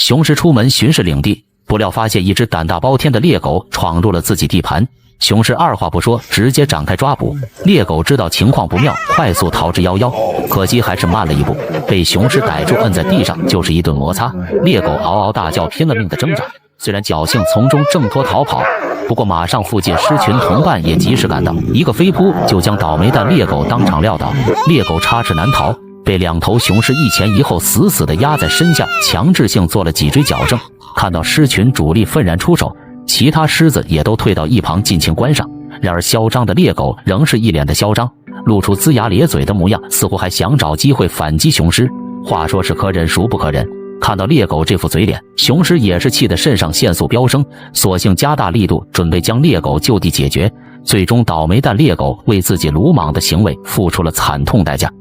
雄狮出门巡视领地，不料发现一只胆大包天的猎狗闯入了自己地盘。雄狮二话不说，直接展开抓捕。猎狗知道情况不妙，快速逃之夭夭，可惜还是慢了一步，被雄狮逮住，摁在地上就是一顿摩擦。猎狗嗷嗷大叫，拼了命的挣扎。虽然侥幸从中挣脱逃跑，不过马上附近狮群同伴也及时赶到，一个飞扑就将倒霉蛋猎狗当场撂倒。猎狗插翅难逃，被两头雄狮一前一后死死地压在身下，强制性做了脊椎矫正。看到狮群主力愤然出手，其他狮子也都退到一旁尽情观赏。然而嚣张的猎狗仍是一脸的嚣张，露出龇牙咧嘴的模样，似乎还想找机会反击雄狮。话说是可忍孰不可忍，看到猎狗这副嘴脸，雄狮也是气得肾上腺素飙升，索性加大力度，准备将猎狗就地解决。最终倒霉蛋猎狗为自己鲁莽的行为付出了惨痛代价。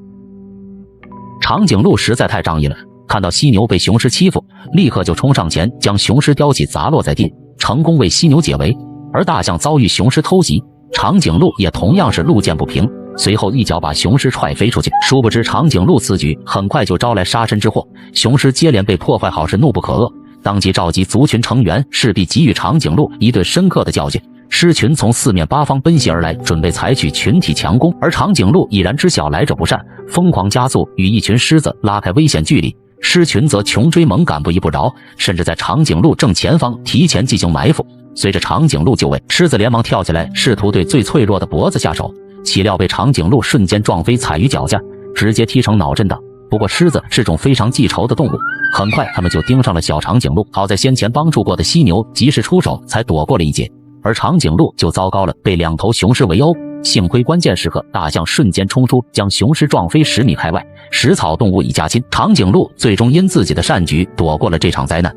长颈鹿实在太仗义了，看到犀牛被雄狮欺负，立刻就冲上前将雄狮叼起砸落在地，成功为犀牛解围。而大象遭遇雄狮偷袭，长颈鹿也同样是路见不平，随后一脚把雄狮踹飞出去。殊不知长颈鹿此举很快就招来杀身之祸，雄狮接连被破坏好是怒不可遏，当即召集族群成员，势必给予长颈鹿一顿深刻的教训。狮群从四面八方奔袭而来，准备采取群体强攻，而长颈鹿已然知晓来者不善，疯狂加速，与一群狮子拉开危险距离。狮群则穷追猛赶，不依不饶，甚至在长颈鹿正前方提前进行埋伏。随着长颈鹿就位，狮子连忙跳起来，试图对最脆弱的脖子下手，岂料被长颈鹿瞬间撞飞，踩于脚下，直接踢成脑震荡。不过狮子是种非常记仇的动物，很快他们就盯上了小长颈鹿。好在先前帮助过的犀牛及时出手，才躲过了一劫。而长颈鹿就糟糕了，被两头雄狮围殴。幸亏关键时刻大象瞬间冲出，将雄狮撞飞10米开外。食草动物一家亲，长颈鹿最终因自己的善举躲过了这场灾难。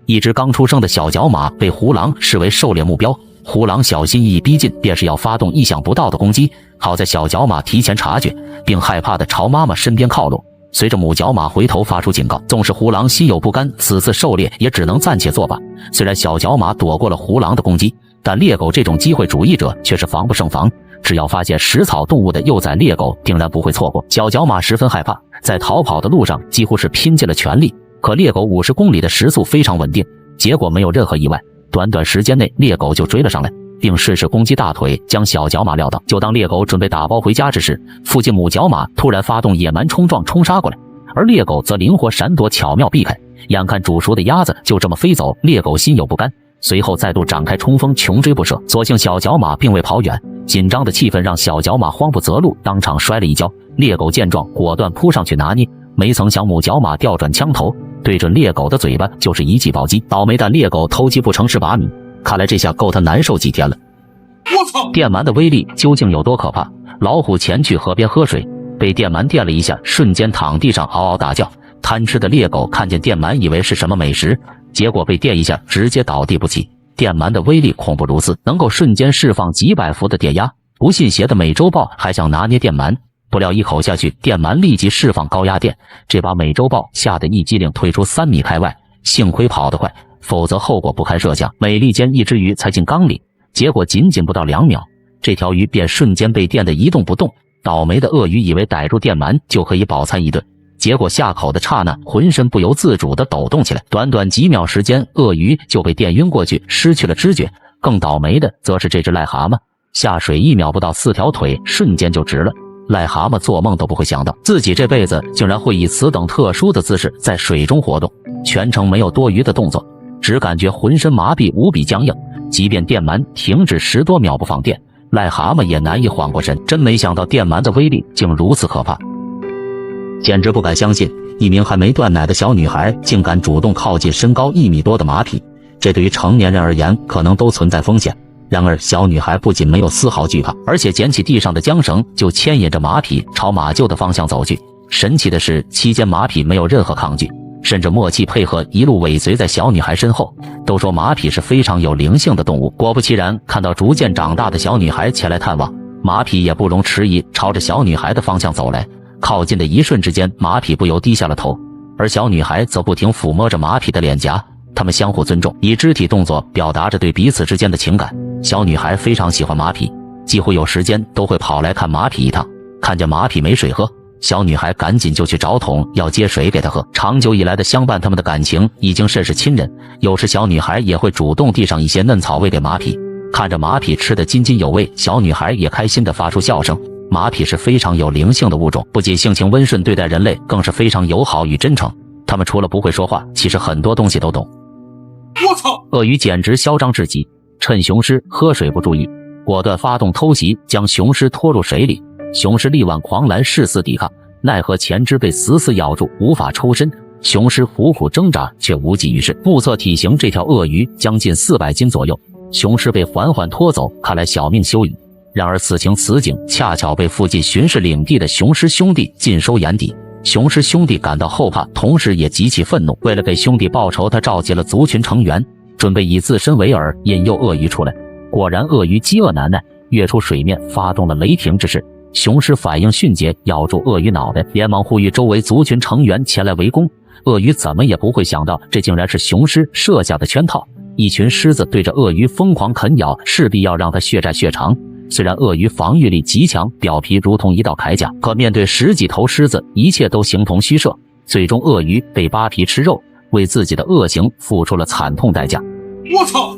一只刚出生的小角马被胡狼视为狩猎目标，胡狼小心翼翼逼近，便是要发动意想不到的攻击。好在小角马提前察觉，并害怕地朝妈妈身边靠拢。随着母角马回头发出警告，纵使胡狼心有不甘，此次狩猎也只能暂且作罢。虽然小角马躲过了胡狼的攻击，但猎狗这种机会主义者却是防不胜防，只要发现食草动物的幼崽猎狗，定然不会错过。小角马十分害怕，在逃跑的路上几乎是拼尽了全力，可猎狗50公里的时速非常稳定，结果没有任何意外，短短时间内猎狗就追了上来，并顺势攻击大腿，将小角马撂倒。就当猎狗准备打包回家之时，附近母角马突然发动野蛮冲撞，冲杀过来，而猎狗则灵活闪躲，巧妙避开。眼看煮熟的鸭子就这么飞走，猎狗心有不甘，随后再度展开冲锋，穷追不舍。所幸小角马并未跑远，紧张的气氛让小角马慌不择路，当场摔了一跤。猎狗见状，果断扑上去拿捏，没曾想母角马调转枪头，对准猎狗的嘴巴就是一记暴击。倒霉蛋猎狗偷鸡不成蚀把米，看来这下够他难受几天了。我操！电鳗的威力究竟有多可怕？老虎前去河边喝水，被电鳗电了一下，瞬间躺地上嗷嗷大叫。贪吃的猎狗看见电鳗，以为是什么美食，结果被电一下，直接倒地不起。电鳗的威力恐怖如斯，能够瞬间释放几百伏的电压。不信邪的美洲豹还想拿捏电鳗，不料一口下去，电鳗立即释放高压电，这把美洲豹吓得一激灵退出3米开外。幸亏跑得快，否则后果不堪设想。美利坚一只鱼才进缸里，结果仅不到2秒，这条鱼便瞬间被电得一动不动。倒霉的鳄鱼以为逮住电鳗就可以饱餐一顿，结果下口的刹那，浑身不由自主地抖动起来。短短几秒时间，鳄鱼就被电晕过去，失去了知觉。更倒霉的则是这只癞蛤蟆，下水1秒不到，4条腿瞬间就直了。癞蛤蟆做梦都不会想到，自己这辈子竟然会以此等特殊的姿势在水中活动，全程没有多余的动作，只感觉浑身麻痹，无比僵硬。即便电鳗停止10多秒不放电，癞蛤蟆也难以缓过神。真没想到电鳗的威力竟如此可怕，简直不敢相信，一名还没断奶的小女孩竟敢主动靠近身高1米多的马匹，这对于成年人而言可能都存在风险。然而小女孩不仅没有丝毫惧怕，而且捡起地上的缰绳就牵引着马匹朝马厩的方向走去。神奇的是，期间马匹没有任何抗拒，甚至默契配合，一路尾随在小女孩身后。都说马匹是非常有灵性的动物，果不其然，看到逐渐长大的小女孩前来探望，马匹也不容迟疑，朝着小女孩的方向走来。靠近的一瞬之间，马匹不由低下了头，而小女孩则不停抚摸着马匹的脸颊，他们相互尊重，以肢体动作表达着对彼此之间的情感。小女孩非常喜欢马匹，几乎有时间都会跑来看马匹一趟。看见马匹没水喝，小女孩赶紧就去找桶要接水给她喝。长久以来的相伴，他们的感情已经甚是亲人。有时小女孩也会主动递上一些嫩草喂给马匹，看着马匹吃得津津有味，小女孩也开心地发出笑声。马匹是非常有灵性的物种，不仅性情温顺，对待人类更是非常友好与真诚。它们除了不会说话，其实很多东西都懂。我操！鳄鱼简直嚣张至极，趁雄狮喝水不注意，果断发动偷袭，将雄狮拖入水里。雄狮力挽狂澜，誓死抵抗，奈何前肢被死死咬住，无法抽身。雄狮苦苦挣扎，却无济于事。目测体型，这条鳄鱼将近400斤左右。雄狮被缓缓拖走，看来小命休矣。然而此情此景，恰巧被附近巡视领地的雄狮兄弟尽收眼底。雄狮兄弟感到后怕，同时也极其愤怒。为了给兄弟报仇，他召集了族群成员，准备以自身为饵，引诱鳄鱼出来。果然，鳄鱼饥饿难耐，跃出水面，发动了雷霆之势。雄狮反应迅捷，咬住鳄鱼脑袋，连忙呼吁周围族群成员前来围攻。鳄鱼怎么也不会想到，这竟然是雄狮设下的圈套。一群狮子对着鳄鱼疯狂啃咬，势必要让它血债血偿。虽然鳄鱼防御力极强，表皮如同一道铠甲，可面对10几头狮子，一切都形同虚设。最终，鳄鱼被扒皮吃肉，为自己的恶行付出了惨痛代价。我操！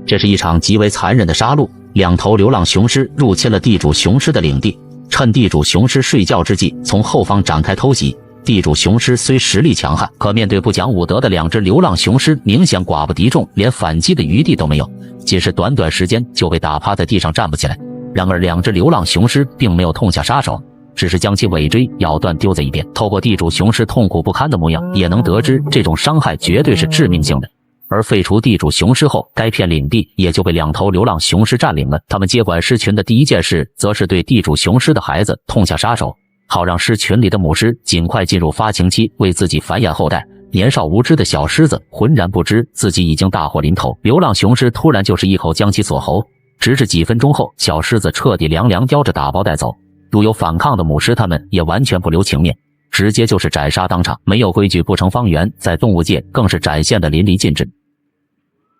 这是一场极为残忍的杀戮。2头流浪雄狮入侵了地主雄狮的领地，趁地主雄狮睡觉之际，从后方展开偷袭。地主雄狮虽实力强悍，可面对不讲武德的2只流浪雄狮，明显寡不敌众，连反击的余地都没有。仅是短短时间就被打趴在地上站不起来。然而2只流浪雄狮并没有痛下杀手，只是将其尾椎咬断丢在一边。透过地主雄狮痛苦不堪的模样，也能得知这种伤害绝对是致命性的。而废除地主雄狮后，该片领地也就被2头流浪雄狮占领了。他们接管狮群的第一件事，则是对地主雄狮的孩子痛下杀手，好让狮群里的母狮尽快进入发情期，为自己繁衍后代。年少无知的小狮子浑然不知自己已经大祸临头，流浪雄狮突然就是一口将其锁喉，直至几分钟后，小狮子彻底凉凉叼着打包带走。如有反抗的母狮，他们也完全不留情面，直接就是斩杀当场。没有规矩不成方圆，在动物界更是展现的淋漓尽致。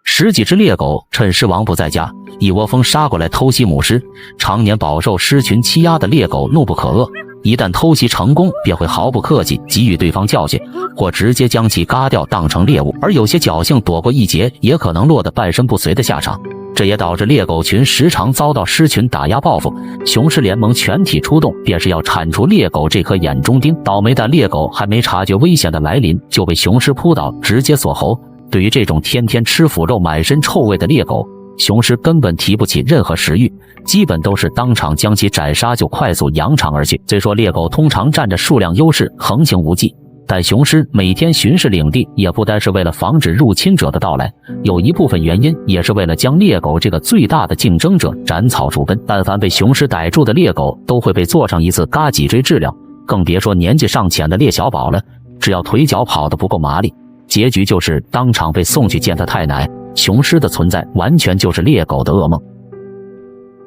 10几只猎狗趁狮王不在家，一窝蜂杀过来偷袭母狮。常年饱受狮群欺压的猎狗怒不可遏，一旦偷袭成功，便会毫不客气给予对方教训，或直接将其嘎掉当成猎物。而有些侥幸躲过一劫，也可能落得半身不遂的下场。这也导致猎狗群时常遭到狮群打压报复。雄狮联盟全体出动，便是要铲除猎狗这颗眼中钉。倒霉蛋猎狗还没察觉危险的来临，就被雄狮扑倒，直接锁喉。对于这种天天吃腐肉、满身臭味的猎狗，雄狮根本提不起任何食欲，基本都是当场将其斩杀，就快速扬长而去。虽说猎狗通常占着数量优势，横行无忌，但雄狮每天巡视领地，也不单是为了防止入侵者的到来，有一部分原因也是为了将猎狗这个最大的竞争者斩草除根。但凡被雄狮逮住的猎狗，都会被做上一次嘎脊椎治疗，更别说年纪尚浅的猎小宝了。只要腿脚跑得不够麻利，结局就是当场被送去见他太奶。雄狮的存在完全就是猎狗的噩梦。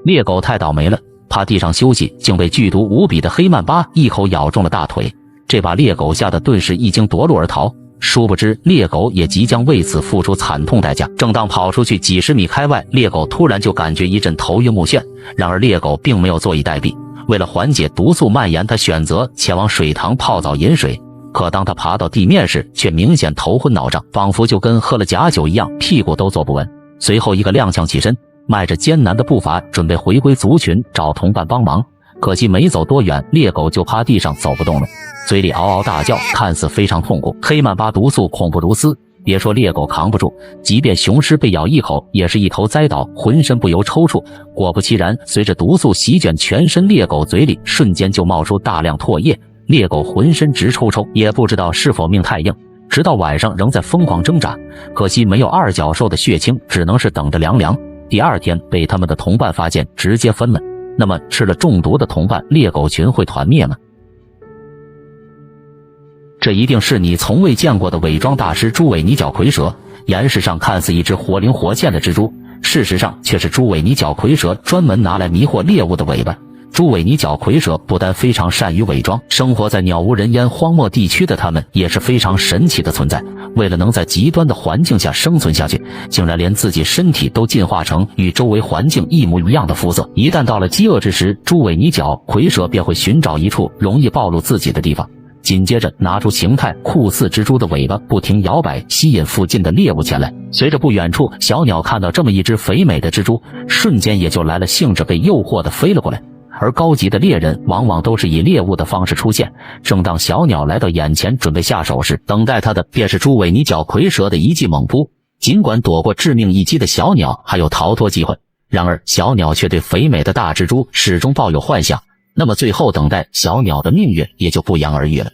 猎狗太倒霉了，趴地上休息，竟被剧毒无比的黑曼巴一口咬中了大腿。这把猎狗吓得顿时一经夺路而逃，殊不知猎狗也即将为此付出惨痛代价。正当跑出去几十米开外，猎狗突然就感觉一阵头晕目眩。然而猎狗并没有坐以待毙，为了缓解毒素蔓延，它选择前往水塘泡澡饮水。可当他爬到地面时，却明显头昏脑胀，仿佛就跟喝了假酒一样，屁股都坐不稳。随后一个踉跄起身，迈着艰难的步伐，准备回归族群找同伴帮忙。可惜没走多远，猎狗就趴地上走不动了，嘴里嗷嗷大叫，看似非常痛苦。黑曼巴毒素恐怖如斯，别说猎狗扛不住，即便雄狮被咬一口，也是一头栽倒，浑身不由抽搐。果不其然，随着毒素席卷全身，猎狗嘴里瞬间就冒出大量唾液。猎狗浑身直抽抽，也不知道是否命太硬，直到晚上仍在疯狂挣扎。可惜没有二脚兽的血清，只能是等着凉凉。第二天被他们的同伴发现，直接分了。那么吃了中毒的同伴，猎狗群会团灭吗？这一定是你从未见过的伪装大师朱尾泥角蝰蛇。岩石上看似一只活灵活现的蜘蛛，事实上却是朱尾泥角蝰蛇专门拿来迷惑猎物的尾巴。朱尾泥角蝰蛇不但非常善于伪装，生活在鸟无人烟荒漠地区的它们也是非常神奇的存在。为了能在极端的环境下生存下去，竟然连自己身体都进化成与周围环境一模一样的肤色。一旦到了饥饿之时，朱尾泥角蝰蛇便会寻找一处容易暴露自己的地方，紧接着拿出形态酷似蜘蛛的尾巴，不停摇摆，吸引附近的猎物前来。随着不远处小鸟看到这么一只肥美的蜘蛛，瞬间也就来了兴致，被诱惑的飞了过来。而高级的猎人往往都是以猎物的方式出现，正当小鸟来到眼前准备下手时，等待它的便是朱尾泥角蝰蛇的一记猛扑。尽管躲过致命一击的小鸟还有逃脱机会，然而小鸟却对肥美的大蜘蛛始终抱有幻想，那么最后等待小鸟的命运也就不言而喻了。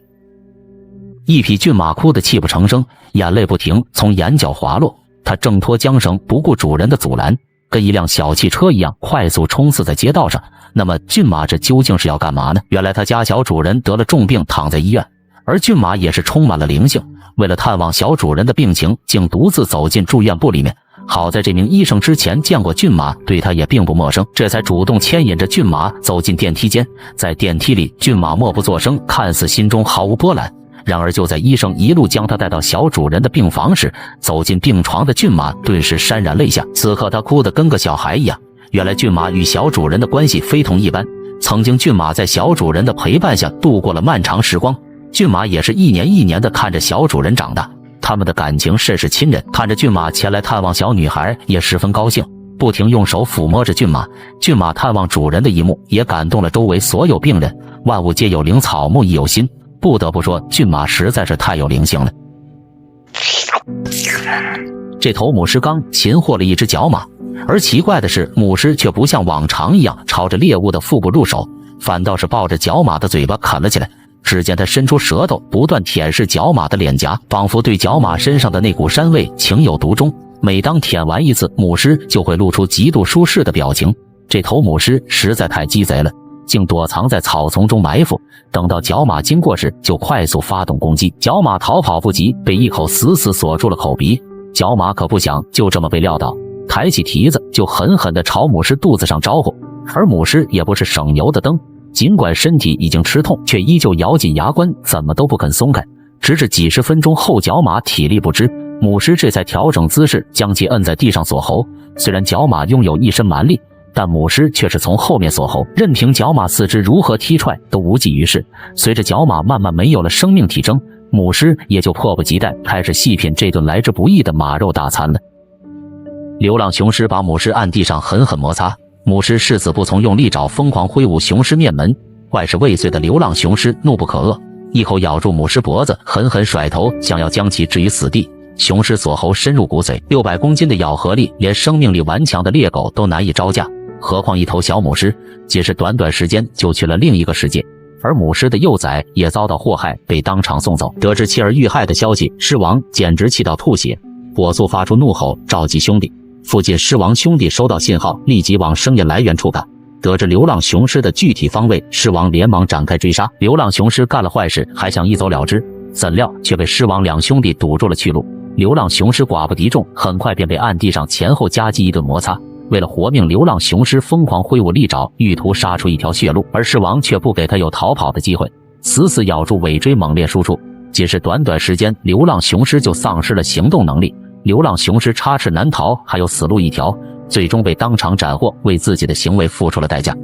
一匹骏马哭得泣不成声，眼泪不停从眼角滑落，它挣脱缰绳，不顾主人的阻拦，跟一辆小汽车一样快速冲刺在街道上。那么骏马这究竟是要干嘛呢？原来他家小主人得了重病，躺在医院，而骏马也是充满了灵性，为了探望小主人的病情，竟独自走进住院部里面。好在这名医生之前见过骏马，对他也并不陌生，这才主动牵引着骏马走进电梯间。在电梯里，骏马默不作声，看似心中毫无波澜。然而就在医生一路将他带到小主人的病房时，走进病床的骏马顿时潸然泪下，此刻他哭得跟个小孩一样。原来骏马与小主人的关系非同一般，曾经骏马在小主人的陪伴下度过了漫长时光，骏马也是一年一年的看着小主人长大，他们的感情甚是亲人。看着骏马前来探望小女孩也十分高兴，不停用手抚摸着骏马。骏马探望主人的一幕也感动了周围所有病人。万物皆有灵，草木亦有心，不得不说骏马实在是太有灵性了。这头母狮刚擒获了一只角马，而奇怪的是，母狮却不像往常一样朝着猎物的腹部入手，反倒是抱着角马的嘴巴啃了起来。只见他伸出舌头，不断舔舐角马的脸颊，仿佛对角马身上的那股膻味情有独钟。每当舔完一次，母狮就会露出极度舒适的表情。这头母狮实在太鸡贼了，竟躲藏在草丛中埋伏，等到角马经过时就快速发动攻击。角马逃跑不及，被一口死死锁住了口鼻。角马可不想就这么被撂倒，抬起蹄子就狠狠地朝母狮肚子上招呼。而母狮也不是省油的灯，尽管身体已经吃痛，却依旧咬紧牙关，怎么都不肯松开。直至几十分钟后，角马体力不支，母狮这才调整姿势，将其摁在地上锁喉。虽然角马拥有一身蛮力，但母狮却是从后面锁喉，任凭角马四肢如何踢踹都无济于事。随着角马慢慢没有了生命体征，母狮也就迫不及待开始细品这顿来之不易的马肉大餐了。流浪雄狮把母狮按地上狠狠摩擦，母狮誓死不从，用利爪疯狂挥舞雄狮面门。怪是未遂的流浪雄狮怒不可遏，一口咬住母狮脖子，狠狠甩头，想要将其置于死地。雄狮锁喉深入骨髓，600公斤的咬合力，连生命力顽强的猎狗都难以招架，何况一头小母狮，仅是短短时间就去了另一个世界。而母狮的幼崽也遭到祸害，被当场送走。得知妻儿遇害的消息，狮王简直气到吐血，火速发出怒吼，召集兄弟。附近狮王兄弟收到信号，立即往声音来源处赶。得知流浪雄狮的具体方位，狮王连忙展开追杀。流浪雄狮干了坏事，还想一走了之，怎料却被狮王两兄弟堵住了去路。流浪雄狮寡不敌众，很快便被暗地上前后夹击一顿摩擦。为了活命，流浪雄狮疯狂挥舞利爪，欲图杀出一条血路，而狮王却不给他有逃跑的机会，死死咬住尾椎，猛烈输出。仅是短短时间，流浪雄狮就丧失了行动能力。流浪雄狮插翅难逃，还有死路一条，最终被当场斩获，为自己的行为付出了代价。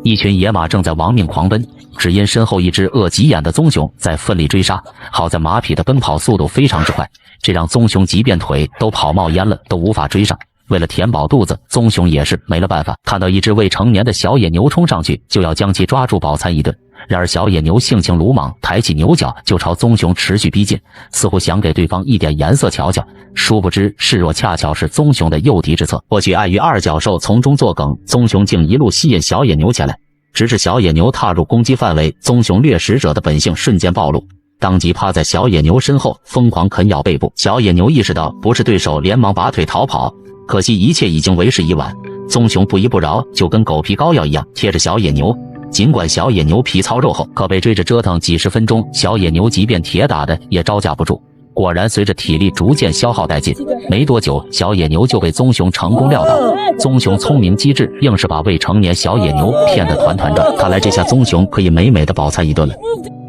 一群野马正在亡命狂奔，只因身后一只饿急眼的棕熊在奋力追杀。好在马匹的奔跑速度非常之快，这让棕熊即便腿都跑冒烟了，都无法追上。为了填饱肚子，棕熊也是没了办法，看到一只未成年的小野牛冲上去，就要将其抓住饱餐一顿。然而小野牛性情鲁莽，抬起牛角就朝棕熊持续逼近，似乎想给对方一点颜色瞧瞧。殊不知示弱恰巧是棕熊的诱敌之策。或许碍于二角兽从中作梗，棕熊竟一路吸引小野牛前来，直至小野牛踏入攻击范围，棕熊掠食者的本性瞬间暴露，当即趴在小野牛身后疯狂啃咬背部。小野牛意识到不是对手，连忙拔腿逃跑，可惜一切已经为时已晚。棕熊不依不饶，就跟狗皮膏药一样贴着小野牛。尽管小野牛皮糙肉厚，可被追着折腾几十分钟，小野牛即便铁打的也招架不住。果然，随着体力逐渐消耗殆尽，没多久，小野牛就被棕熊成功撂倒。棕熊聪明机智，硬是把未成年小野牛骗得团团转。看来这下棕熊可以美美的饱餐一顿了。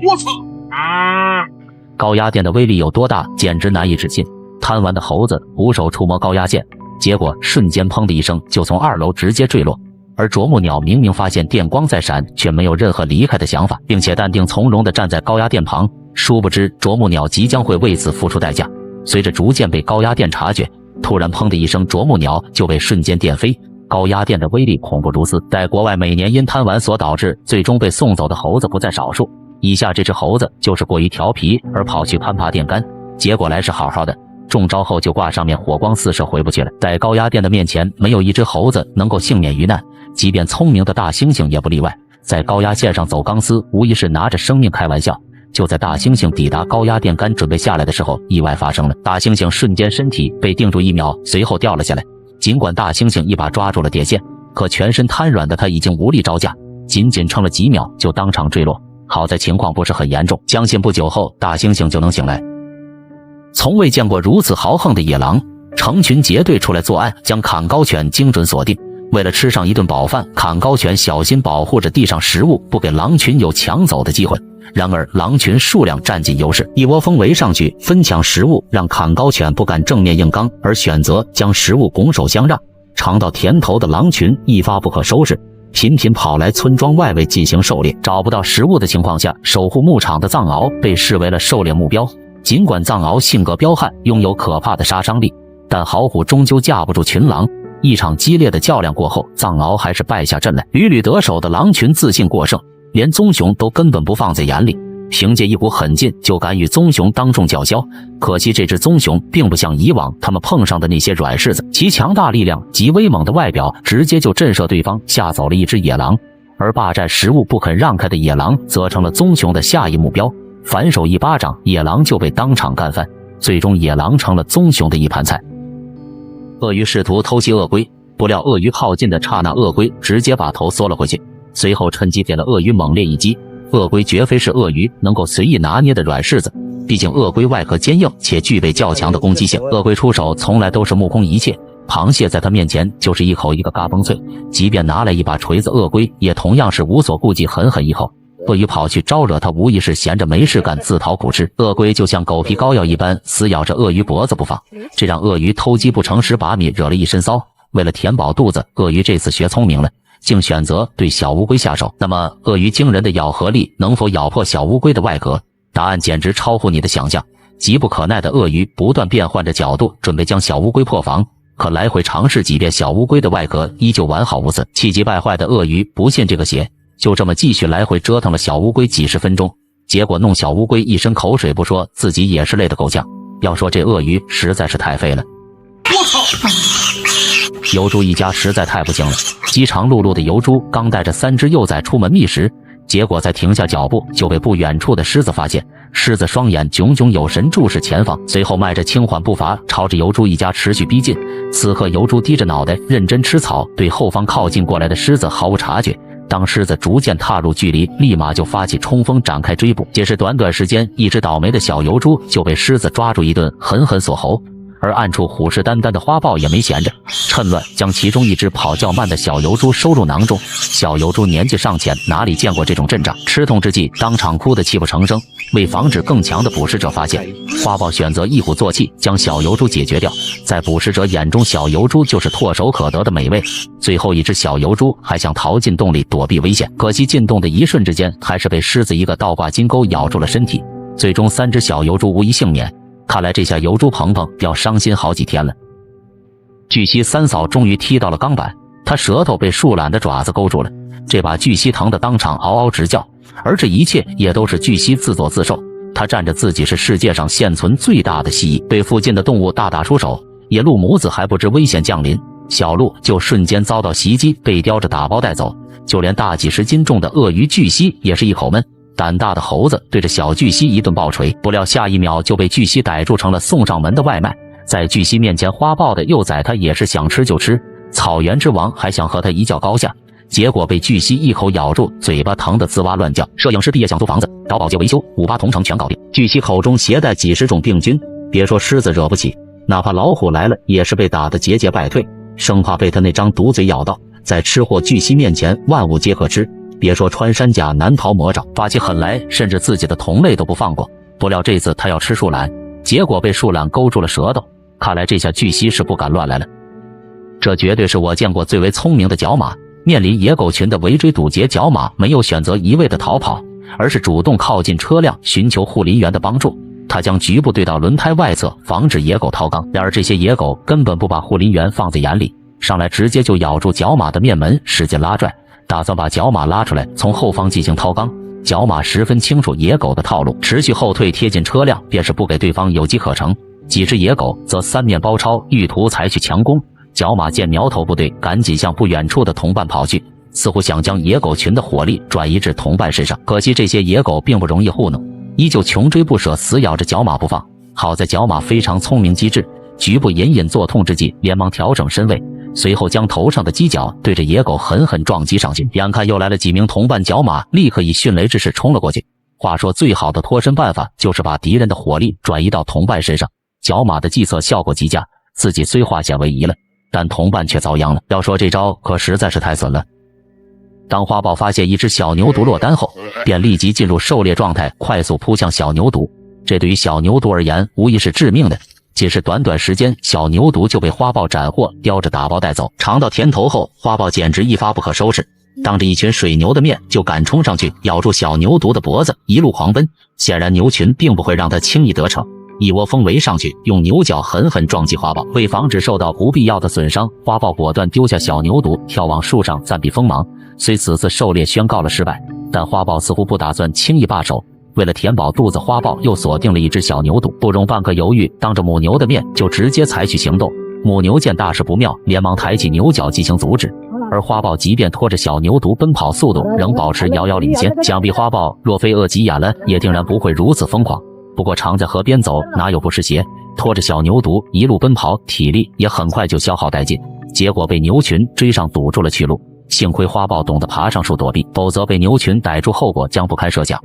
我操！高压电的威力有多大，简直难以置信。贪玩的猴子徒手触摸高压线，结果瞬间砰的一声就从2楼直接坠落。而啄木鸟明明发现电光在闪，却没有任何离开的想法，并且淡定从容地站在高压电旁。殊不知啄木鸟即将会为此付出代价。随着逐渐被高压电察觉，突然砰的一声，啄木鸟就被瞬间电飞。高压电的威力恐怖如斯，在国外每年因贪玩所导致最终被送走的猴子不在少数。以下这只猴子就是过于调皮而跑去攀爬电杆，结果来是好好的，中招后就挂上面火光四射回不去了。在高压电的面前，没有一只猴子能够幸免于难，即便聪明的大猩猩也不例外。在高压线上走钢丝，无疑是拿着生命开玩笑。就在大猩猩抵达高压电杆准备下来的时候，意外发生了。大猩猩瞬间身体被定住1秒，随后掉了下来。尽管大猩猩一把抓住了电线，可全身瘫软的他已经无力招架，仅仅撑了几秒就当场坠落。好在情况不是很严重，相信不久后大猩猩就能醒来。从未见过如此豪横的野狼，成群结队出来作案，将砍高犬精准锁定。为了吃上一顿饱饭，砍高犬小心保护着地上食物，不给狼群有抢走的机会。然而狼群数量占尽优势，一窝蜂围上去分抢食物，让砍高犬不敢正面硬刚，而选择将食物拱手相让。尝到甜头的狼群一发不可收拾，频频跑来村庄外围进行狩猎。找不到食物的情况下，守护牧场的藏獒被视为了狩猎目标。尽管藏獒性格彪悍，拥有可怕的杀伤力，但好虎终究架不住群狼。一场激烈的较量过后，藏獒还是败下阵来。屡屡得手的狼群自信过剩，连棕熊都根本不放在眼里，凭借一股狠劲就敢与棕熊当众叫嚣。可惜这只棕熊并不像以往他们碰上的那些软柿子，其强大力量及威猛的外表直接就震慑对方，吓走了一只野狼。而霸占食物不肯让开的野狼则成了棕熊的下一目标，反手一巴掌，野狼就被当场干翻，最终野狼成了棕熊的一盘菜。鳄鱼试图偷袭鳄龟，不料鳄鱼靠近的刹那，鳄龟直接把头缩了回去，随后趁机给了鳄鱼猛烈一击。鳄龟绝非是鳄鱼能够随意拿捏的软柿子，毕竟鳄龟外壳坚硬且具备较强的攻击性。鳄龟出手从来都是目空一切，螃蟹在它面前就是一口一个嘎嘣脆，即便拿来一把锤子，鳄龟也同样是无所顾忌，狠狠一口。鳄鱼跑去招惹它，无疑是闲着没事干，自讨苦吃。鳄龟就像狗皮膏药一般死咬着鳄鱼脖子不放，这让鳄鱼偷鸡不成蚀把米，惹了一身骚。为了填饱肚子，鳄鱼这次学聪明了，竟选择对小乌龟下手。那么鳄鱼惊人的咬合力能否咬破小乌龟的外壳？答案简直超乎你的想象。急不可耐的鳄鱼不断变换着角度，准备将小乌龟破防，可来回尝试几遍，小乌龟的外壳依旧完好无损。气急败坏的鳄鱼不信这个邪，就这么继续来回折腾了小乌龟几十分钟，结果弄小乌龟一身口水不说，自己也是累得够呛。要说这鳄鱼实在是太废了。我操！疣猪一家实在太不幸了。饥肠辘辘的疣猪刚带着3只幼崽出门觅食，结果才停下脚步就被不远处的狮子发现。狮子双眼炯炯有神，注视前方，随后迈着轻缓步伐朝着疣猪一家持续逼近。此刻疣猪低着脑袋认真吃草，对后方靠近过来的狮子毫无察觉。当狮子逐渐踏入距离，立马就发起冲锋，展开追捕。只是短短时间，一只倒霉的小疣猪就被狮子抓住一顿狠狠锁喉。而暗处虎视眈眈的花豹也没闲着，趁乱将其中一只跑较慢的小疣猪收入囊中。小疣猪年纪尚浅，哪里见过这种阵仗，吃痛之际当场哭得泣不成声。为防止更强的捕食者发现，花豹选择一鼓作气将小疣猪解决掉。在捕食者眼中，小疣猪就是唾手可得的美味。最后一只小疣猪还想逃进洞里躲避危险，可惜进洞的一瞬之间，还是被狮子一个倒挂金钩咬住了身体。最终3只小疣猪无一幸免。看来这下疣猪鹏鹏要伤心好几天了。巨蜥三嫂终于踢到了钢板，她舌头被树懒的爪子勾住了，这把巨蜥疼得当场嗷嗷直叫。而这一切也都是巨蜥自作自受，他占着自己是世界上现存最大的蜥蜴，对附近的动物大打出手。野鹿母子还不知危险降临，小鹿就瞬间遭到袭击，被叼着打包带走。就连大几十斤重的鳄鱼巨蜥也是一口闷。胆大的猴子对着小巨蜥一顿暴锤，不料下一秒就被巨蜥逮住，成了送上门的外卖。在巨蜥面前，花豹的幼崽他也是想吃就吃，草原之王还想和他一较高下，结果被巨蜥一口咬住，嘴巴疼得滋哇乱叫。摄影师毕业想租房子，淘宝街维修，58同城全搞定。巨蜥口中携带几十种病菌，别说狮子惹不起，哪怕老虎来了也是被打得节节败退，生怕被他那张毒嘴咬到，在吃货巨蜥面前万物皆可吃。别说穿山甲难逃魔爪，发起狠来甚至自己的同类都不放过。不料这次他要吃树懒，结果被树懒勾住了舌头，看来这下巨蜥是不敢乱来了。这绝对是我见过最为聪明的角马，面临野狗群的围追堵截，角马没有选择一味的逃跑，而是主动靠近车辆寻求护林员的帮助。他将局部对到轮胎外侧，防止野狗掏缸。然而这些野狗根本不把护林员放在眼里，上来直接就咬住角马的面门，使劲拉拽，打算把角马拉出来，从后方进行掏缸。角马十分清楚野狗的套路，持续后退贴近车辆，便是不给对方有机可乘。几只野狗则三面包抄，意图采取强攻。角马见苗头不对，赶紧向不远处的同伴跑去，似乎想将野狗群的火力转移至同伴身上。可惜这些野狗并不容易糊弄，依旧穷追不舍，死咬着角马不放。好在角马非常聪明机智，局部隐隐作痛之际，连忙调整身位，随后将头上的犄角对着野狗狠狠撞击上去。眼看又来了几名同伴，角马立刻以迅雷之势冲了过去。话说最好的脱身办法就是把敌人的火力转移到同伴身上。角马的计策效果极佳，自己虽化险为夷了，但同伴却遭殃了。要说这招可实在是太损了。当花豹发现一只小牛犊落单后，便立即进入狩猎状态，快速扑向小牛犊。这对于小牛犊而言无疑是致命的，仅是短短时间，小牛犊就被花豹斩获，叼着打包带走。尝到甜头后，花豹简直一发不可收拾，当着一群水牛的面就赶冲上去，咬住小牛犊的脖子，一路狂奔。显然牛群并不会让他轻易得逞，一窝蜂围上去，用牛角狠狠撞击花豹。为防止受到不必要的损伤，花豹果断丢下小牛犊，跳往树上暂避锋芒。虽此次狩猎宣告了失败，但花豹似乎不打算轻易罢手。为了填饱肚子，花豹又锁定了一只小牛犊，不容半刻犹豫，当着母牛的面就直接采取行动。母牛见大事不妙，连忙抬起牛角进行阻止。而花豹即便拖着小牛犊奔跑，速度仍保持遥遥领先。想必花豹若非饿急眼了，也定然不会如此疯狂。不过常在河边走，哪有不湿鞋？拖着小牛犊一路奔跑，体力也很快就消耗殆尽，结果被牛群追上，堵住了去路。幸亏花豹懂得爬上树躲避，否则被牛群逮住后果将不堪设想。